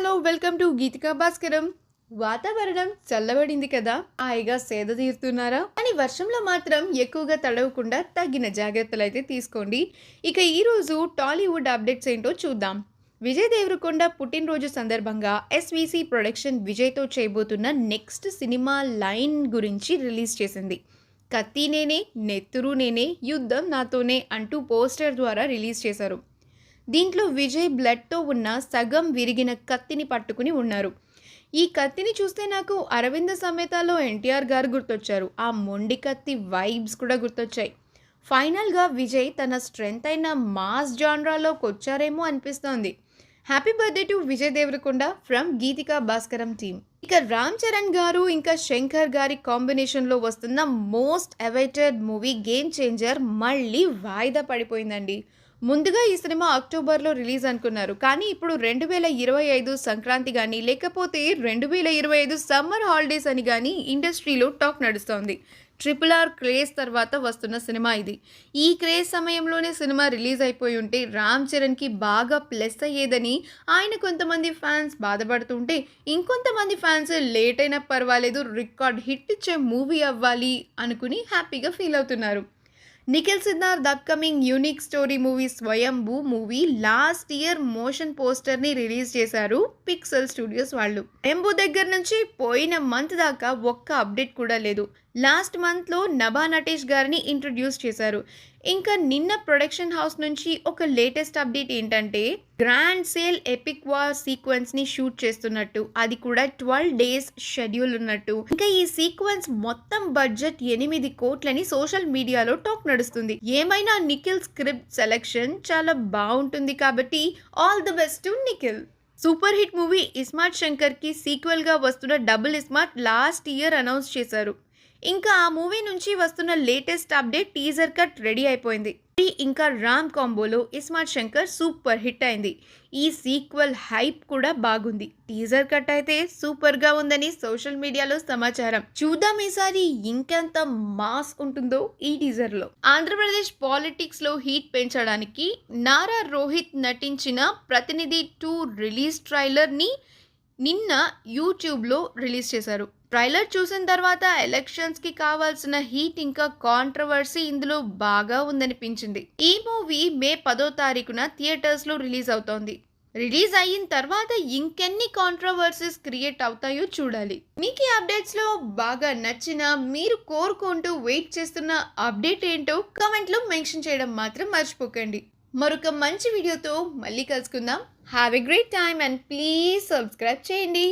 Hello welcome to Geetika Bhaskaram. వాతావరణం చల్లబడింది కదా, హాయిగా సేద తీరుతున్నారా? కానీ వర్షంలో మాత్రం ఎక్కువగా తడవకుండా తగిన జాగ్రత్తలు అయితే తీసుకోండి. ఇక ఈరోజు టాలీవుడ్ అప్డేట్స్ ఏంటో చూద్దాం. విజయ్ దేవరకొండ పుట్టినరోజు సందర్భంగా ఎస్విసి ప్రొడక్షన్ విజయ్తో చేయబోతున్న నెక్స్ట్ సినిమా లైన్ గురించి రిలీజ్ చేసింది. కత్తి నేనే, నెత్తురు నేనే, యుద్ధం నాతోనే అంటూ పోస్టర్ ద్వారా రిలీజ్ చేశారు. దీంట్లో విజయ్ బ్లడ్తో ఉన్న సగం విరిగిన కత్తిని పట్టుకుని ఉన్నారు. ఈ కత్తిని చూస్తే నాకు అరవింద సమేతలో ఎన్టీఆర్ గారు గుర్తొచ్చారు. ఆ మొండి కత్తి వైబ్స్ కూడా గుర్తొచ్చాయి. ఫైనల్గా విజయ్ తన స్ట్రెంగ్త్ అయిన మాస్ జాన్రాలోకి వచ్చారేమో అనిపిస్తోంది. Happy birthday to Vijay Deverakonda from Geethika Bhaskaram team. ఇక రామ్ చరణ్ గారు ఇంకా శంకర్ గారి కాంబినేషన్లో వస్తున్న most awaited movie game changer మళ్ళీ వాయిదా పడిపోయిందండి. ముందుగా ఈ సినిమా అక్టోబర్లో రిలీజ్ అనుకున్నారు. కానీ ఇప్పుడు 2025 సంక్రాంతి కానీ లేకపోతే 2025 సమ్మర్ హాలిడేస్ అని కానీ ఇండస్ట్రీలో టాక్ నడుస్తోంది. RRR క్రేజ్ తర్వాత వస్తున్న సినిమా ఇది. ఈ క్రేజ్ సమయంలోనే సినిమా రిలీజ్ అయిపోయి ఉంటే రామ్ చరణ్కి బాగా ప్లస్ అయ్యేదని ఆయన కొంతమంది ఫ్యాన్స్ బాధపడుతుంటే, ఇంకొంతమంది ఫ్యాన్స్ లేట్ అయినా పర్వాలేదు, రికార్డ్ హిట్ ఇచ్చే మూవీ అవ్వాలి అనుకుని హ్యాపీగా ఫీల్ అవుతున్నారు. Nikhil Siddharth upcoming unique story movie Swayambhu movie last year motion పోస్టర్ని రిలీజ్ చేశారు పిక్సెల్ స్టూడియోస్ వాళ్ళు. స్వయంభూ దగ్గర నుంచి పోయిన మంత్ దాకా ఒక్క అప్డేట్ కూడా లేదు. లాస్ట్ మంత్లో నభా నటేష్ గారిని ఇంట్రడ్యూస్ చేశారు. ఇంకా నిన్న ప్రొడక్షన్ హౌస్ నుంచి ఒక లేటెస్ట్ అప్డేట్ ఏంటంటే గ్రాండ్ సేల్ ఎపిక్ వార్ సీక్వెన్స్ని షూట్ చేస్తున్నట్టు, అది కూడా 12 days షెడ్యూల్ ఉన్నట్టు. ఇంకా ఈ సీక్వెన్స్ మొత్తం బడ్జెట్ 8 కోట్లని సోషల్ మీడియాలో టాక్ నడుస్తుంది. ఏమైనా నిఖిల్ స్క్రిప్ట్ సెలెక్షన్ చాలా బాగుంటుంది కాబట్టి all the best to Nikhil. Super hit movie iSmart శంకర్కి సీక్వెల్గా వస్తున్న double iSmart last year announce చేశారు. ఇంకా ఆ మూవీ నుంచి వస్తున్న latest update teaser cut ready అయిపోయింది. ఇంకా రామ్ కాంబోలో ఇస్మార్ట్ శంకర్ సూపర్ హిట్ అయింది. ఈ సీక్వెల్ హైప్ కూడా బాగుంది. టీజర్ కట్ అయితే సూపర్గా ఉందని సోషల్ మీడియాలో సమాచారం. చూద్దాం ఈసారి ఇంకెంత మాస్ ఉంటుందో ఈ టీజర్లో. ఆంధ్రప్రదేశ్ పాలిటిక్స్లో హీట్ పెంచడానికి నారా రోహిత్ నటించిన ప్రతినిధి 2 రిలీజ్ ట్రైలర్ని నిన్న యూట్యూబ్లో రిలీజ్ చేశారు. ట్రైలర్ చూసిన తర్వాత ఎలక్షన్స్కి కావాల్సిన హీట్ ఇంకా కాంట్రవర్సీ ఇందులో బాగా ఉందనిపించింది. ఈ మూవీ మే 10వ తారీఖున థియేటర్స్లో రిలీజ్ అవుతోంది. రిలీజ్ అయిన తర్వాత ఇంకెన్ని కాంట్రవర్సీస్ క్రియేట్ అవుతాయో చూడాలి. మీకు ఈ అప్డేట్స్లో బాగా నచ్చిన, మీరు కోరుకుంటూ వెయిట్ చేస్తున్న అప్డేట్ ఏంటో కామెంట్లో మెన్షన్ చేయడం మాత్రం మర్చిపోకండి. మరొక మంచి వీడియోతో మళ్ళీ కలుసుకుందాం. Have a great time and please subscribe చేయండి.